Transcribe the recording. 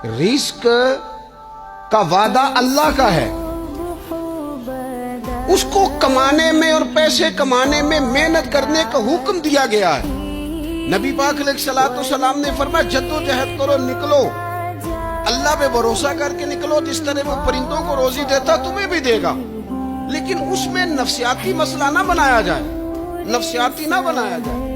Risk का वादा अल्लाह का है, उसको कमाने में और पैसे कमाने में मेहनत करने का हुक्म दिया गया है। नबी पाक अलैहिस्सलाम ने फरमाया जद्दोजहद करो, निकलो, अल्लाह पे भरोसा करके निकलो। जिस तरह वो परिंदों को रोजी देता तुम्हें भी देगा, लेकिन उसमें नफ्सियाती मसला ना बनाया जाए, नफ्सियाती ना बनाया जाए।